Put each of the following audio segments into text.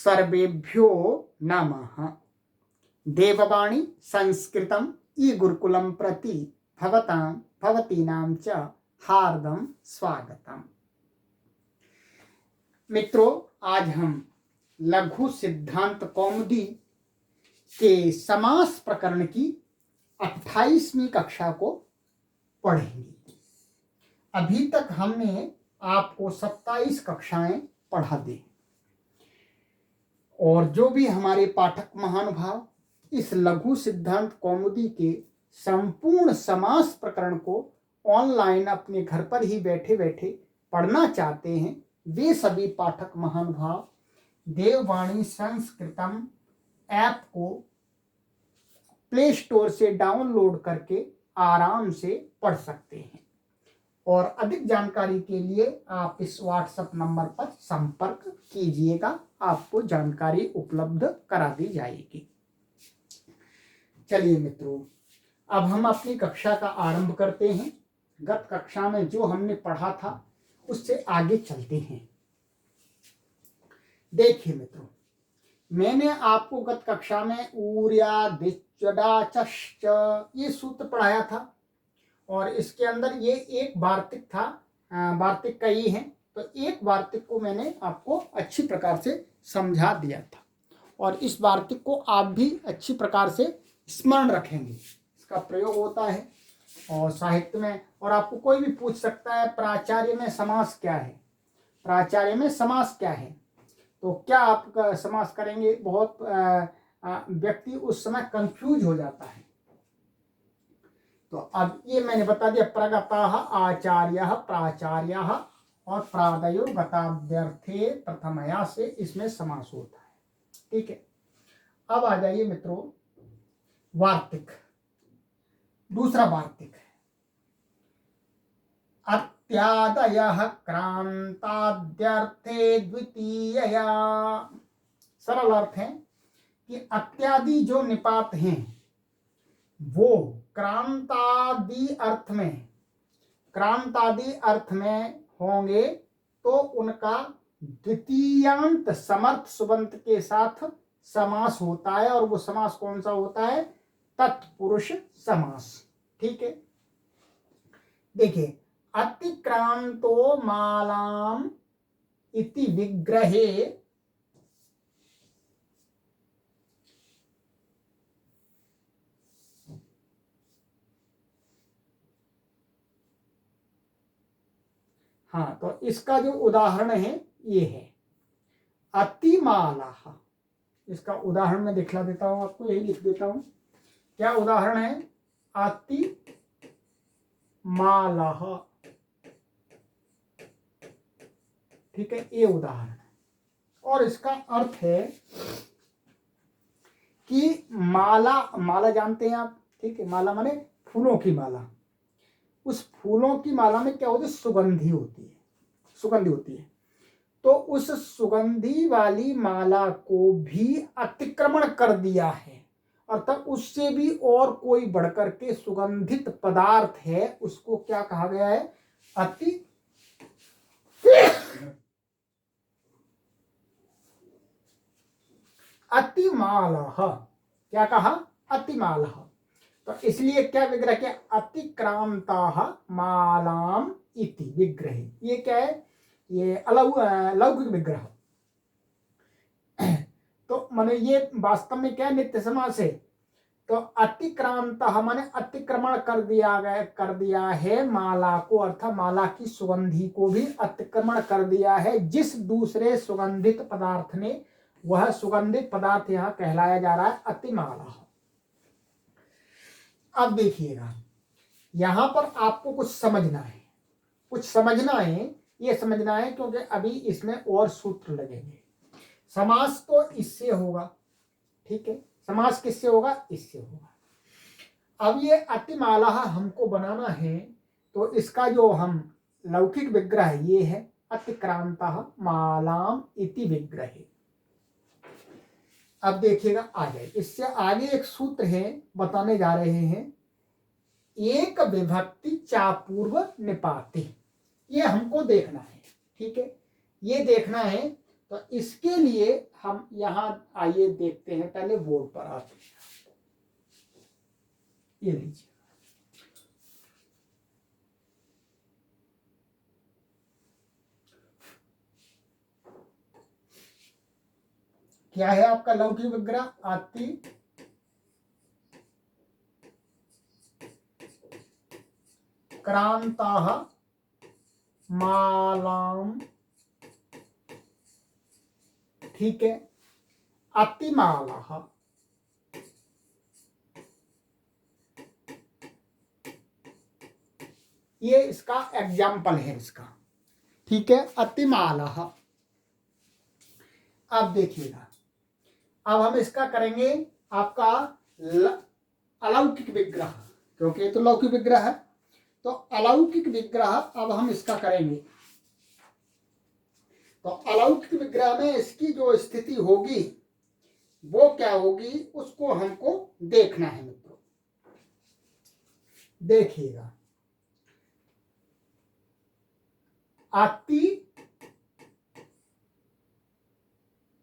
सर्वेभ्यो नमः। देववाणी संस्कृतम ई गुरुकुलम प्रति भवतीनां च हार्दं स्वागतम। मित्रों, आज हम लघु सिद्धांत कौमुदी के समास प्रकरण की 28वीं कक्षा को पढ़ेंगे। अभी तक हमने आपको 27 कक्षाएं पढ़ा दी और जो भी हमारे पाठक महानुभाव इस लघु सिद्धांत कौमुदी के संपूर्ण समास प्रकरण को ऑनलाइन अपने घर पर ही बैठे बैठे पढ़ना चाहते हैं, वे सभी पाठक महानुभाव देववाणी संस्कृतम ऐप को प्ले स्टोर से डाउनलोड करके आराम से पढ़ सकते हैं। और अधिक जानकारी के लिए आप इस व्हाट्सएप नंबर पर संपर्क कीजिएगा, आपको जानकारी उपलब्ध करा दी जाएगी। चलिए मित्रों, अब हम अपनी कक्षा का आरंभ करते हैं। गत कक्षा में जो हमने पढ़ा था उससे आगे चलते हैं। देखिए मित्रों, मैंने आपको गत कक्षा में ऊर्या दिच्चडा चश्च ये सूत्र पढ़ाया था और इसके अंदर ये एक वार्तिक था, वार्तिक कई हैं, तो एक वार्तिक को मैंने आपको अच्छी प्रकार से समझा दिया था और इस वार्तिक को आप भी अच्छी प्रकार से स्मरण रखेंगे। इसका प्रयोग होता है और साहित्य में, और आपको कोई भी पूछ सकता है प्राचार्य में समास क्या है, प्राचार्य में समास क्या है, तो क्या आप समास करेंगे। बहुत व्यक्ति उस समय कंफ्यूज हो जाता है। तो अब ये मैंने बता दिया, प्रगतः आचार्यः प्राचार्यः और प्रादयो गताद्यर्थे प्रथमया से इसमें समास होता है। ठीक है, अब आ जाइए मित्रों वार्तिक। दूसरा वार्तिक है अत्यादयः क्रांताद्यर्थे द्वितीयया। सरल अर्थ है कि अत्यादि जो निपात हैं वो क्रांतादि अर्थ में होंगे तो उनका द्वितीयांत समर्थ सुबंत के साथ समास होता है और वो समास कौन सा होता है, तत्पुरुष समास। ठीक है, देखिए अतिक्रांतो मालाम इति विग्रहे हाँ, तो इसका जो उदाहरण है ये है अतिमाला। इसका उदाहरण मैं दिखला देता हूं आपको, यही लिख देता हूं। क्या उदाहरण है, अतिमाला। ठीक है, ये उदाहरण है और इसका अर्थ है कि माला जानते हैं आप। ठीक है, माला माने फूलों की माला। उस फूलों की माला में क्या होती है, सुगंधी होती है। तो उस सुगंधी वाली माला को भी अतिक्रमण कर दिया है, अर्थात उससे भी और कोई बढ़कर के सुगंधित पदार्थ है, उसको क्या कहा गया है, अतिमाला। क्या कहा, अतिमाला। तो इसलिए क्या विग्रह किया, अतिक्रांताः मालाम इति विग्रह। ये क्या है, ये लौकिक विग्रह। तो माने ये वास्तव में क्या है, नित्य समास है। तो अतिक्रांतः माने अतिक्रमण कर दिया है माला को, अर्थात माला की सुगंधी को भी अतिक्रमण कर दिया है जिस दूसरे सुगंधित पदार्थ ने। वह सुगंधित पदार्थ यहाँ कहलाया जा रहा है अतिमाला। अब देखिएगा, यहां पर आपको कुछ समझना है, ये समझना है क्योंकि अभी इसमें और सूत्र लगेंगे। समास तो इससे होगा, ठीक है, समास किससे होगा, इससे होगा। अब ये अतिमाला हमको बनाना है तो इसका जो हम लौकिक विग्रह ये है अतिक्रांतः मालाम इति विग्रह। अब देखिएगा आ जाए, इससे आगे एक सूत्र है बताने जा रहे हैं, एक विभक्ति चापूर्व निपाति। ये हमको देखना है। ठीक है, ये देखना है तो इसके लिए हम यहाँ आइए देखते हैं, पहले बोर्ड पर आते हैं। ये लीजिए, क्या है आपका लौकिक विग्रह? अति क्रांताः मालाम, ठीक है, अतिमालाः, ये इसका एग्जाम्पल है इसका, ठीक है, अतिमालाः। अब देखिएगा, अब हम इसका करेंगे आपका अलौकिक विग्रह, क्योंकि ये तो लौकिक विग्रह है, तो अलौकिक विग्रह अब हम इसका करेंगे। तो अलौकिक विग्रह में इसकी जो स्थिति होगी वो क्या होगी, उसको हमको देखना है मित्रों। देखिएगा, अति,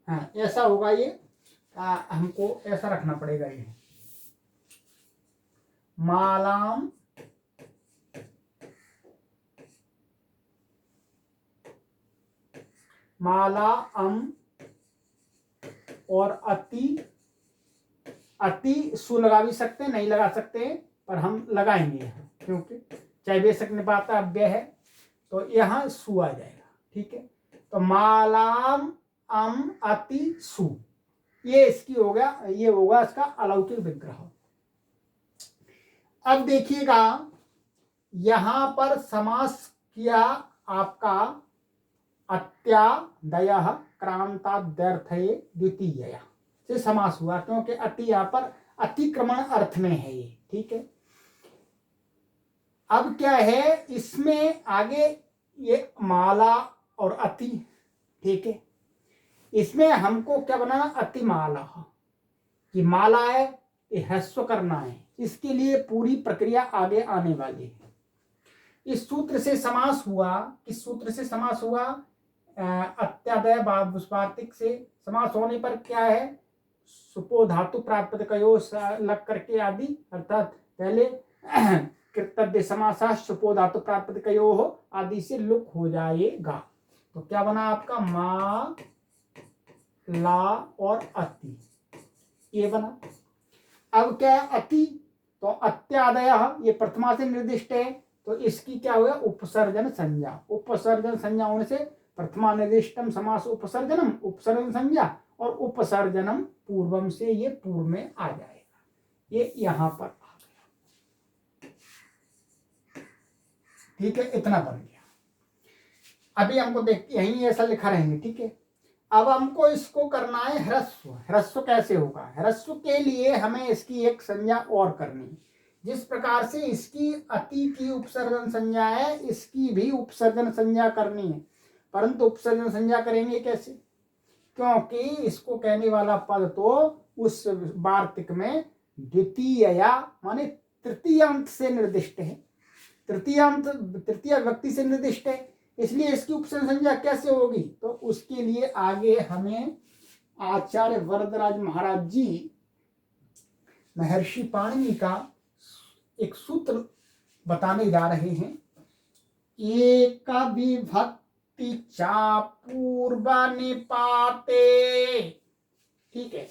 हाँ ऐसा होगा ये, हमको ऐसा रखना पड़ेगा, ये मालाम माला अम और अति, अति सु लगा भी सकते हैं, नहीं लगा सकते, पर हम लगाएंगे यहाँ, क्योंकि चाहे बेशक निपाता अव्यय है तो यहाँ सु आ जाएगा, ठीक है। तो मालाम अम अति सु, ये इसकी हो गया, ये होगा इसका अलौकिक विग्रह। अब देखिएगा, यहां पर समास किया आपका अत्यादयः क्रांताद्यर्थे द्वितीय से समास हुआ, क्योंकि अति यहां पर अतिक्रमण अर्थ में है ये, ठीक है। अब क्या है इसमें आगे, ये माला और अति, ठीक है, इसमें हमको क्या बनाना, अतिमाला, कि माला है, ये ह्रस्व करना है, इसके लिए पूरी प्रक्रिया आगे आने वाली है। इस सूत्र से समास हुआ, किस सूत्र से समास हुआ, अत्यादय वार्तिक से समास होने पर क्या है, सुपो धातु प्रातिपदिकयो लग करके आदि, अर्थात पहले कृतज्ञ समासा सुपो धातु प्रातिपदिकयो आदि से लुक हो जाएगा। तो क्या बना आपका, मा ला और अति, ये बना। अब क्या है अति, तो अत्यादय ये प्रथमा से निर्दिष्ट है, तो इसकी क्या हुआ, उपसर्जन संज्ञा, उपसर्जन संज्ञा होने से प्रथमा निर्दिष्टम समास उपसर्जनम, उपसर्जन संज्ञा, और उपसर्जनम पूर्वम से ये पूर्व में आ जाएगा, ये यहां पर आ गया, ठीक है, इतना बन गया। अभी हमको देखते यहीं ऐसा लिखा रहेंगे, ठीक है। अब हमको इसको करना है ह्रस्व। ह्रस्व कैसे होगा, ह्रस्व के लिए हमें इसकी एक संज्ञा और करनी है। जिस प्रकार से इसकी अति की उपसर्जन संज्ञा है, इसकी भी उपसर्जन संज्ञा करनी है, परंतु उपसर्जन संज्ञा करेंगे कैसे, क्योंकि इसको कहने वाला पद तो उस वार्तिक में द्वितीय माने तृतीयांत से निर्दिष्ट है, तृतीयांत तृतीय व्यक्ति से निर्दिष्ट है, इसलिए इसकी उपसर्जन संज्ञा कैसे होगी, तो उसके लिए आगे हमें आचार्य वरदराज महाराज जी महर्षि पाणिनि का एक सूत्र बताने जा रहे हैं। एक विभक्ति चा पूर्व निपाते, ठीक है,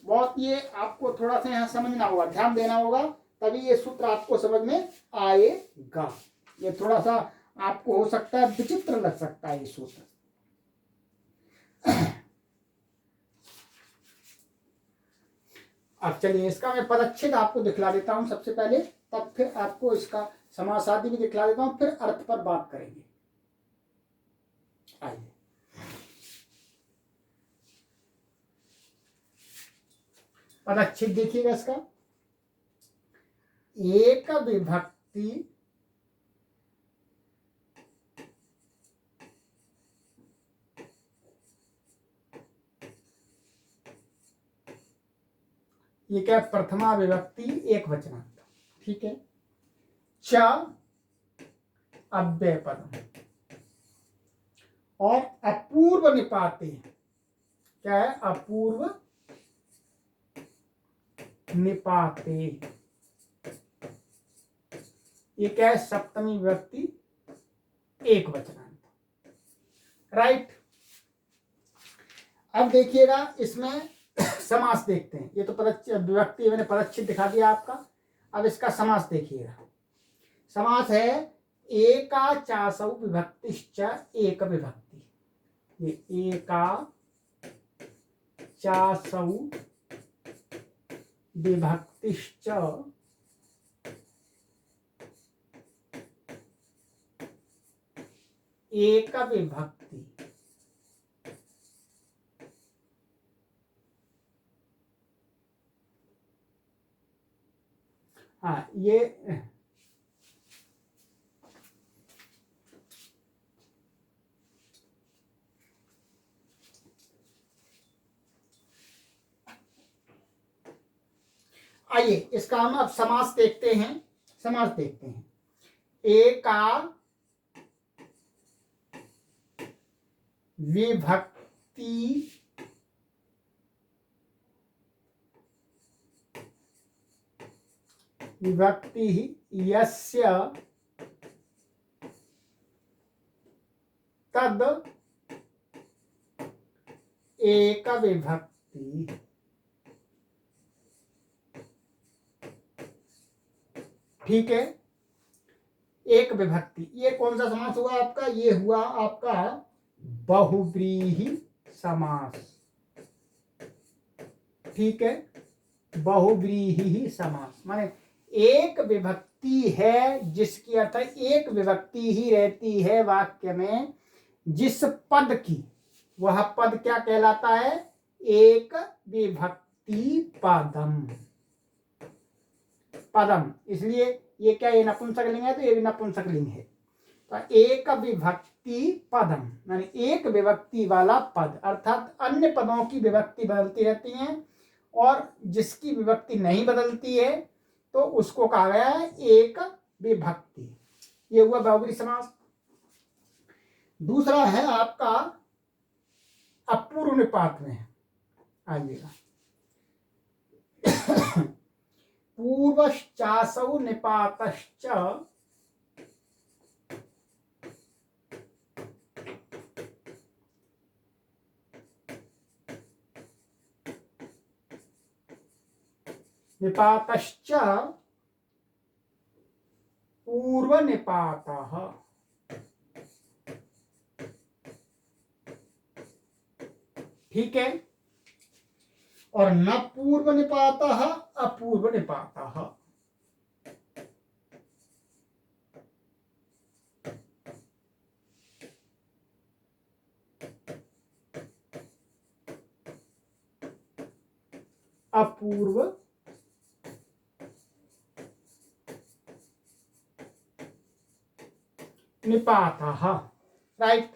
बहुत ये आपको थोड़ा सा यहाँ समझना होगा, ध्यान देना होगा, तभी ये सूत्र आपको समझ में आएगा। ये थोड़ा सा आपको हो सकता है विचित्र लग सकता है ये सूत्र। अब चलिए इसका मैं पदच्छेद आपको दिखला देता हूं सबसे पहले, तब फिर आपको इसका समास आदि भी दिखला देता हूं, फिर अर्थ पर बात करेंगे। आइए, पदच्छेद देखिएगा इसका, एक विभक्ति ये क्या, प्रथमा विभक्ति एक वचनांत, ठीक है, च अव्यय पदम, और अपूर्व निपाते, क्या है, अपूर्व निपाते, ये क्या है, सप्तमी विभक्ति एक वचनांत, राइट। अब देखिएगा इसमें समास देखते हैं। ये तो विभक्ति मैंने पदच्छेद दिखा दिया आपका। अब इसका समास देखिएगा। समास है एका चासौ विभक्तिश्च एक विभक्ति। ये एका चासौ विभक्तिश्च एक विभक्ति। हाँ, ये आइए इसका हम अब समास देखते हैं। समास देखते हैं। एका विभक्ति विभक्ति यस्य तद एक विभक्ति। ठीक है, एक विभक्ति। ये कौन सा समास हुआ आपका? ये हुआ आपका बहुव्रीहि समास। ठीक है, बहुव्रीहि समास माने एक विभक्ति है जिसकी अर्थ एक विभक्ति ही रहती है वाक्य में, जिस पद की, वह पद क्या कहलाता है? एक विभक्ति पदम। पदम, इसलिए ये क्या, ये नपुंसकलिंग है तो ये भी नपुंसकलिंग है। तो एक विभक्ति पदम यानी एक विभक्ति वाला पद, अर्थात अन्य पदों की विभक्ति बदलती रहती है और जिसकी विभक्ति नहीं बदलती है तो उसको कहा गया है एक विभक्ति। ये हुआ बहुव्रीहि समास। दूसरा है आपका अपूर्व निपात में। आइएगा, पूर्वश्चासौ निपातश्च निपातश्च पूर्व निपातः। ठीक है, और न पूर्व निपातः अपूर्व निपातः। अपूर्व निपातः, राइट।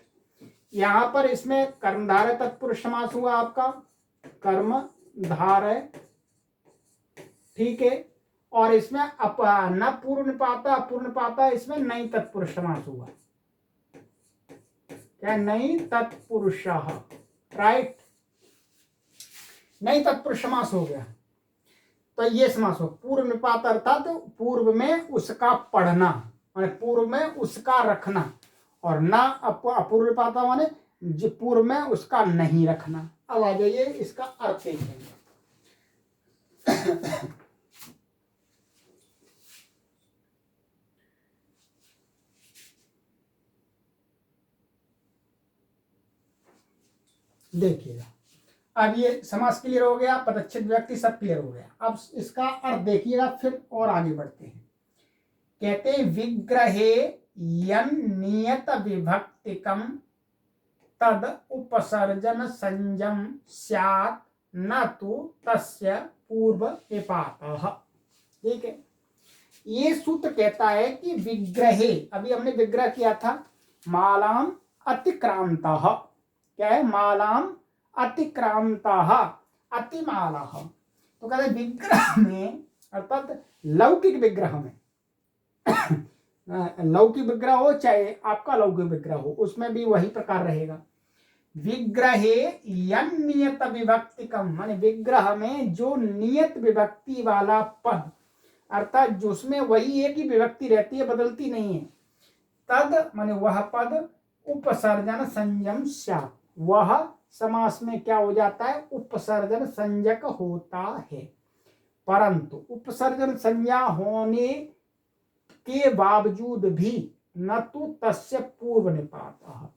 यहां पर इसमें कर्मधारय तत्पुरुष समास हुआ आपका, कर्मधारय। ठीक है, और इसमें न पूर्व निपाता अपूर्व निपाता, इसमें नई तत्पुरुष समास हुआ। क्या? नई तत्पुरुष, राइट, नई तत्पुरुष समास हो गया। तो ये समास हो पूर्व निपात, अर्थात तो पूर्व में उसका पढ़ना माने पूर्व में उसका रखना, और ना अपूर्व निपाता माने पूर्व में उसका नहीं रखना। अब आ जाइए इसका अर्थ देखेंगे। देखिएगा, अब ये समास क्लियर हो गया, पदच्छेद व्यक्ति सब क्लियर हो गया। अब इसका अर्थ देखिएगा, फिर और आगे बढ़ते हैं। कहते हैं विग्रहे यन नियत विभक्तिकम तद उपसर्जन संजम स्यात् न तो तस्य पूर्व निपातः। ठीक है, ये सूत्र कहता है कि विग्रहे, अभी हमने विग्रह किया था, मालाम अतिक्रांतः। क्या है? मालाम अतिक्रांतः, अतिमालः। तो कहते हैं विग्रह में, अर्थात लौकिक विग्रह में लौकिक विग्रह हो चाहे आपका लौकिक विग्रह हो, उसमें भी वही प्रकार रहेगा। विग्रहे यन नियत विभक्तिकम, माने विग्रह में जो नियत विभक्ति वाला पद, अर्थात जिसमें वही एक ही विभक्ति रहती है, बदलती नहीं है, तद माने वह पद उपसर्जन संयम स्यात्, वह समास में क्या हो जाता है, उपसर्जन संज्ञक होता है। परंतु उपसर्जन संज्ञा होने के बावजूद भी न तो तस्य पूर्व निपातः,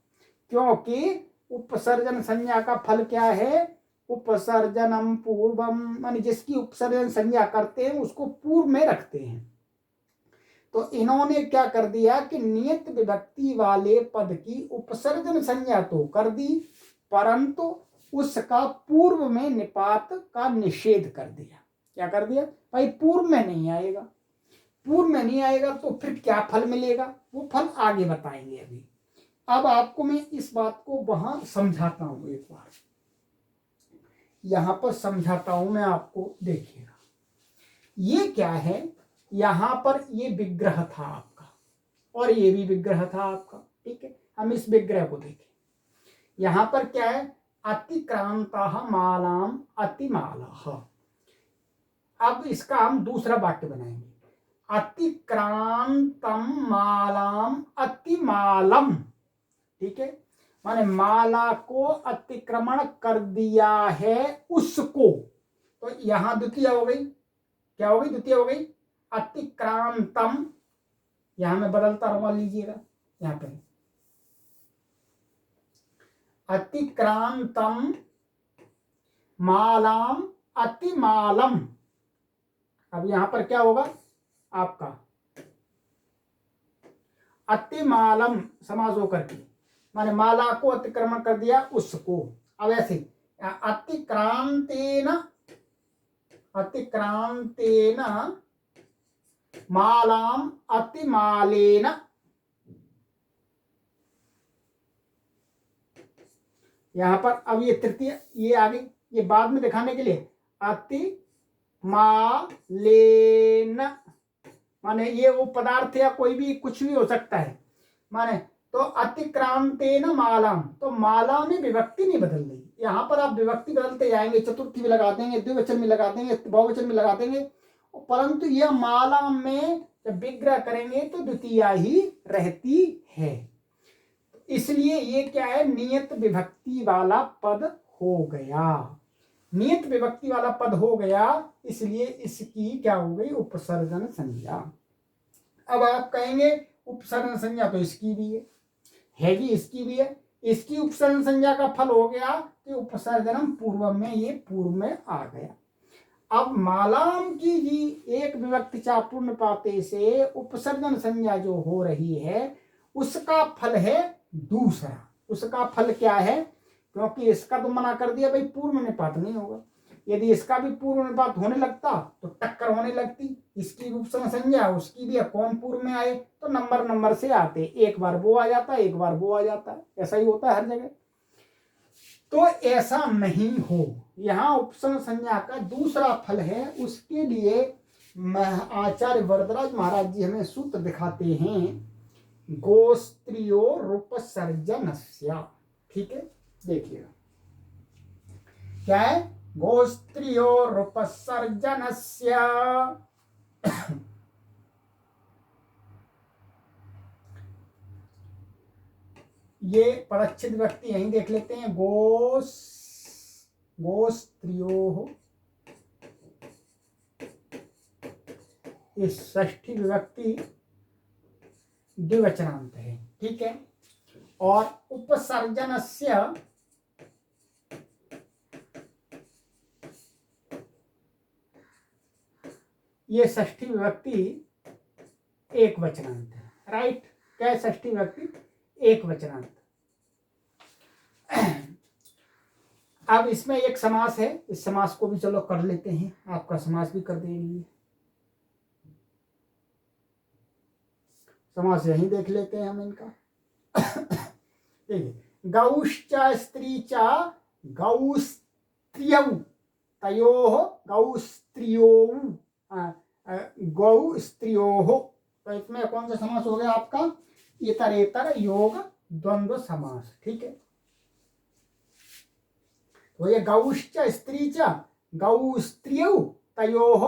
क्योंकि उपसर्जन संज्ञा का फल क्या है, उपसर्जनम पूर्वम, माने जिसकी उपसर्जन संज्ञा करते हैं उसको पूर्व में रखते हैं। तो इन्होंने क्या कर दिया कि नियत विभक्ति वाले पद की उपसर्जन संज्ञा तो कर दी, परंतु उसका पूर्व में निपात का निषेध कर दिया। क्या कर दिया भाई, पूर्व में नहीं आएगा, पूर्व में नहीं आएगा तो फिर क्या फल मिलेगा, वो फल आगे बताएंगे अभी। अब आपको मैं इस बात को वहां समझाता हूं, एक बार यहां पर समझाता हूं मैं आपको, देखिएगा ये क्या है। यहां पर ये विग्रह था आपका और ये भी विग्रह था आपका, ठीक है। हम इस विग्रह को देखें, यहां पर क्या है, अतिक्रांता मालाम अतिमाला। अब इसका हम दूसरा वाक्य बनाएंगे, अतिक्रांतम मालाम अतिमालम, ठीक है। माने माला को अतिक्रमण कर दिया है उसको, तो यहां द्वितीय हो गई, क्या हो गई, द्वितीय हो गई। अतिक्रांतम, यहां में बदलता रहूंगा, लीजिएगा यहां पे, अतिक्रांतम मालाम अतिमालम। अब यहां पर क्या होगा आपका, अतिमालम समास होकर के, माने माला को अतिक्रमण कर दिया उसको। अब ऐसे अतिक्रांतेन, अतिक्रांतेन मालाम अतिमालेन, यहां पर अब ये तृतीय, ये आगे ये बाद में दिखाने के लिए, अतिमालेन माने ये वो पदार्थ या कोई भी कुछ भी हो सकता है, माने तो अतिक्रांतेन मालाम, तो माला में विभक्ति नहीं बदल रही, यहां पर आप विभक्ति बदलते जाएंगे, चतुर्थी में लगा देंगे, द्विवचन में लगा देंगे, बहुवचन में लगा देंगे, परंतु यह माला में जब विग्रह करेंगे तो द्वितीया ही रहती है। इसलिए ये क्या है, नियत विभक्ति वाला पद हो गया, नियत विभक्ति वाला पद हो गया, इसलिए इसकी क्या हो गई, उपसर्जन संज्ञा। अब आप कहेंगे उपसर्जन संज्ञा तो इसकी भी है जी, इसकी भी है, इसकी उपसर्जन संज्ञा का फल हो गया कि उपसर्जनम पूर्व में, ये पूर्व में आ गया। अब मालाम की जी एक विभक्ति चापूर्ण पाते से उपसर्जन संज्ञा जो हो रही है उसका फल है दूसरा। उसका फल क्या है, क्योंकि इसका तो मना कर दिया भाई पूर्व में निपात नहीं होगा, यदि इसका भी पूर्व में निपात होने लगता तो टक्कर होने लगती, इसकी उपसर्जन संज्ञा उसकी भी, कौन पूर्व में आए तो नंबर नंबर से आते, एक बार वो आ जाता है, एक बार वो आ जाता है, ऐसा ही होता है हर जगह। तो ऐसा नहीं हो, यहां उपसर्जन संज्ञा का दूसरा फल है, उसके लिए आचार्य वरदराज महाराज जी हमें सूत्र दिखाते हैं, गोस्त्रियो रूपसर्जनस्य, ठीक है। देखिएगा क्या है, गोस्त्रियो रूपसर्जनस्य, ये पदच्छेद विभक्ति यहीं देख लेते हैं, गोस्त्रियो, इस षष्ठी विभक्ति द्विवचनांत है, ठीक है। और उपसर्जनस्य ये षष्ठी विभक्ति एक वचनांत है, राइट। क्या षष्ठी विभक्ति एक वचनांत। अब इसमें एक समास है, इस समास को भी चलो कर लेते हैं, आपका समास भी कर देंगे, समास यही देख लेते हैं हम इनका। देखिए, गौश्च स्त्री च गौस्त्रियौ, तयोः गौस्त्रियौ, गौ स्त्रियोः, तो इसमें कौन सा समास हो गया आपका? इतरेतर योग द्वंद्व समास। ठीक है, तो ये गौश्च स्त्री च गौ स्त्रियौ तयोः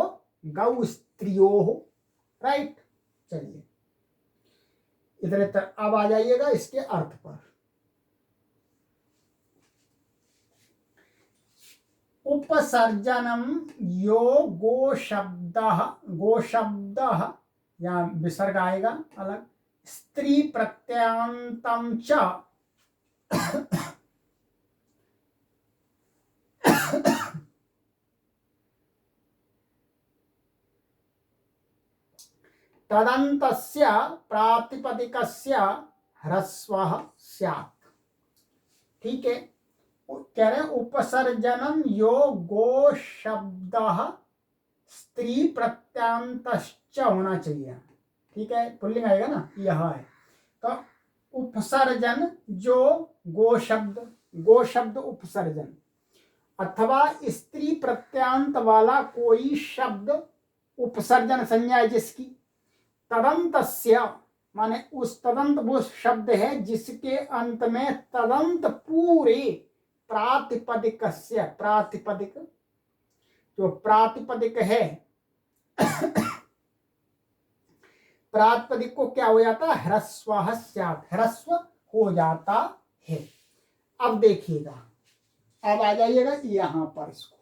गौ स्त्रियोः। राइट, चलिए इतरेतर। अब आ जाइएगा इसके अर्थ पर। उपसर्जनम यो गोशब्द या विसर्ग आएगा अलग, स्त्री प्रत्ययांतम च तदन्तस्य प्रातिपदिकस्य ह्रस्वः स्यात्। ठीक है, कह रहे उपसर्जनम यो गो शब्द स्त्री प्रत्यांतश्च होना चाहिए। ठीक है, पुल्लिंग आएगा ना, यह है। तो उपसर्जन जो गो शब्द उपसर्जन अथवा स्त्री प्रत्यांत वाला कोई शब्द उपसर्जन संज्ञा है जिसकी, तदंतस्य माने उस तदंत वो शब्द है जिसके अंत में तदंत पूरे प्रातिपदिकस्य, प्रातिपदिक जो प्रातिपदिक है प्रातिपदिक को क्या हो जाता है? ह्रस्वः स्यात्, ह्रस्व हो जाता है। अब देखिएगा, अब आ जाइएगा यहां पर। इसको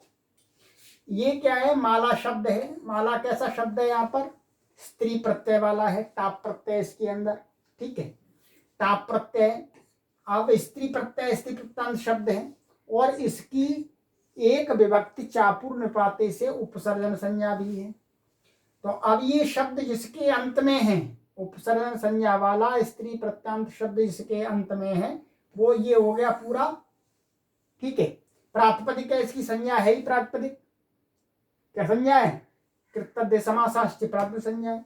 ये क्या है? माला शब्द है। माला कैसा शब्द है? यहाँ पर स्त्री प्रत्यय वाला है, टाप प्रत्यय इसके अंदर। ठीक है, टाप प्रत्यय। अब स्त्री प्रत्यय स्त्री प्रत्यांत शब्द है और इसकी एक विभक्ति चापूर्ण निपाते से उपसर्जन संज्ञा भी है। तो अब ये शब्द जिसके अंत में है, उपसर्जन संज्ञा वाला स्त्री प्रत्यांत शब्द जिसके अंत में है, वो ये हो गया पूरा। ठीक है, प्रातिपदिक है, इसकी संज्ञा है ही प्रातिपदिक। क्या संज्ञा है? कृतज्ञ समासाश्च प्रातिपदिक संज्ञा है।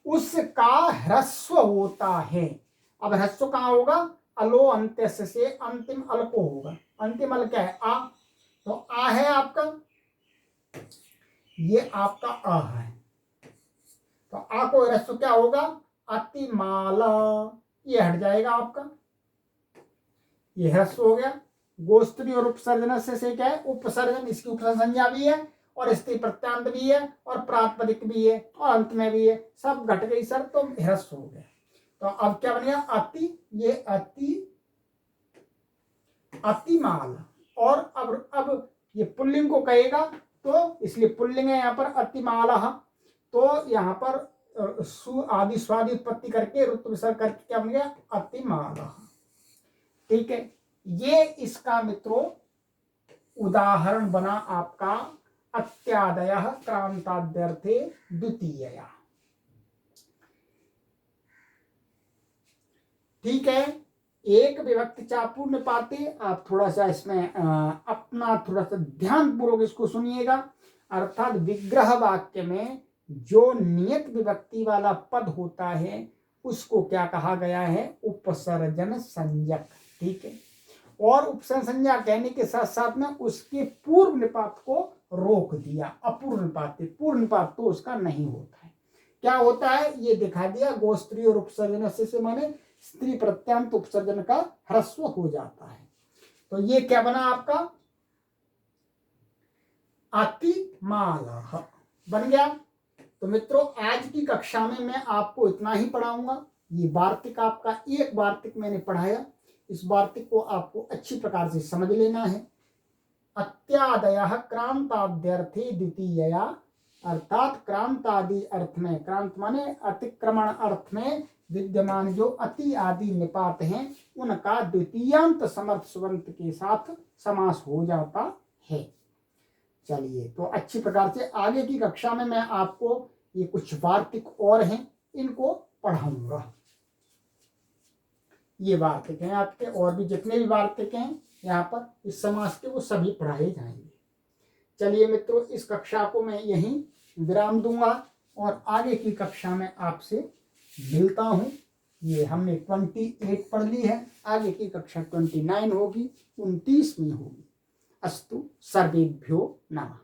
उसका ह्रस्व होता है। अब ह्रस्व कहाँ होगा? अलो अंत्यस्य से अंतिम अल को होगा। अंतिम अल क्या है? आ। तो आ है आपका, ये आपका आ है। तो आ को ह्रस्व क्या होगा? अतिमाला, ये हट जाएगा आपका, ये ह्रस्व हो गया। गोस्त्री और उपसर्जन से क्या है? उपसर्जन, इसकी उपसर्जन संज्ञा भी है और स्त्री प्रत्यांत भी है और प्रातिपदिक भी है और अंत में भी है, सब घट गई सर, तो ह्रस्व हो गया। तो अब क्या बन गया? अति, ये अतिमाल। और अब ये पुल्लिंग को कहेगा तो इसलिए पुल्लिंग है यहाँ पर अतिमाला। तो यहाँ पर सु आदि स्वादि उत्पत्ति करके रुत विसर्ग करके क्या बन गया? अतिमाला। ठीक है, ये इसका मित्रों उदाहरण बना आपका अत्यादयः क्रांताद्यर्थे द्वितीयया। ठीक है, एक विभक्ति चापूर्ण पाते। आप थोड़ा सा इसमें अपना थोड़ा सा ध्यान पूर्वक इसको सुनिएगा। अर्थात विग्रह वाक्य में जो नियत विभक्ति वाला पद होता है उसको क्या कहा गया है? उपसर्जन संज्ञक। ठीक है, और उपसर्जन संज्ञा कहने के साथ साथ में उसके पूर्व निपात को रोक दिया। अपूर्ण निपात, पूर्ण निपात तो उसका नहीं होता है। क्या होता है ये दिखा दिया। गोस्त्री और उपसर्जन से माने स्त्री प्रत्यांत उपसर्जन का ह्रस्व हो जाता है। तो ये क्या बना आपका? अतिमाला बन गया। तो मित्रों आज की कक्षा में मैं आपको इतना ही पढ़ाऊंगा। ये वार्तिक आपका एक वार्तिक मैंने पढ़ाया। इस वार्तिक को आपको अच्छी प्रकार से समझ लेना है। अत्यादयः क्रांताद्यर्थे द्वितीयया, अर्थात क्रांतादि अर्थ में, क्रांत माने अतिक्रमण अर्थ में विद्यमान जो अति आदि निपात हैं उनका द्वितीयांत समर्थ सुबंत के साथ समास हो जाता है। चलिए, तो अच्छी प्रकार से आगे की कक्षा में मैं आपको ये कुछ वार्तिक और हैं इनको पढ़ाऊंगा। ये वार्तिक हैं आपके, और भी जितने भी वार्तिक हैं यहाँ पर इस समास के वो सभी पढ़ाए जाएंगे। चलिए मित्रों, इस कक्षा को मैं यहीं विराम दूंगा और आगे की कक्षा में आपसे मिलता हूँ। ये हमने 28 पढ़ ली है, आगे की कक्षा 29 होगी, 29वीं होगी। अस्तु, सर्वेभ्यो नमः।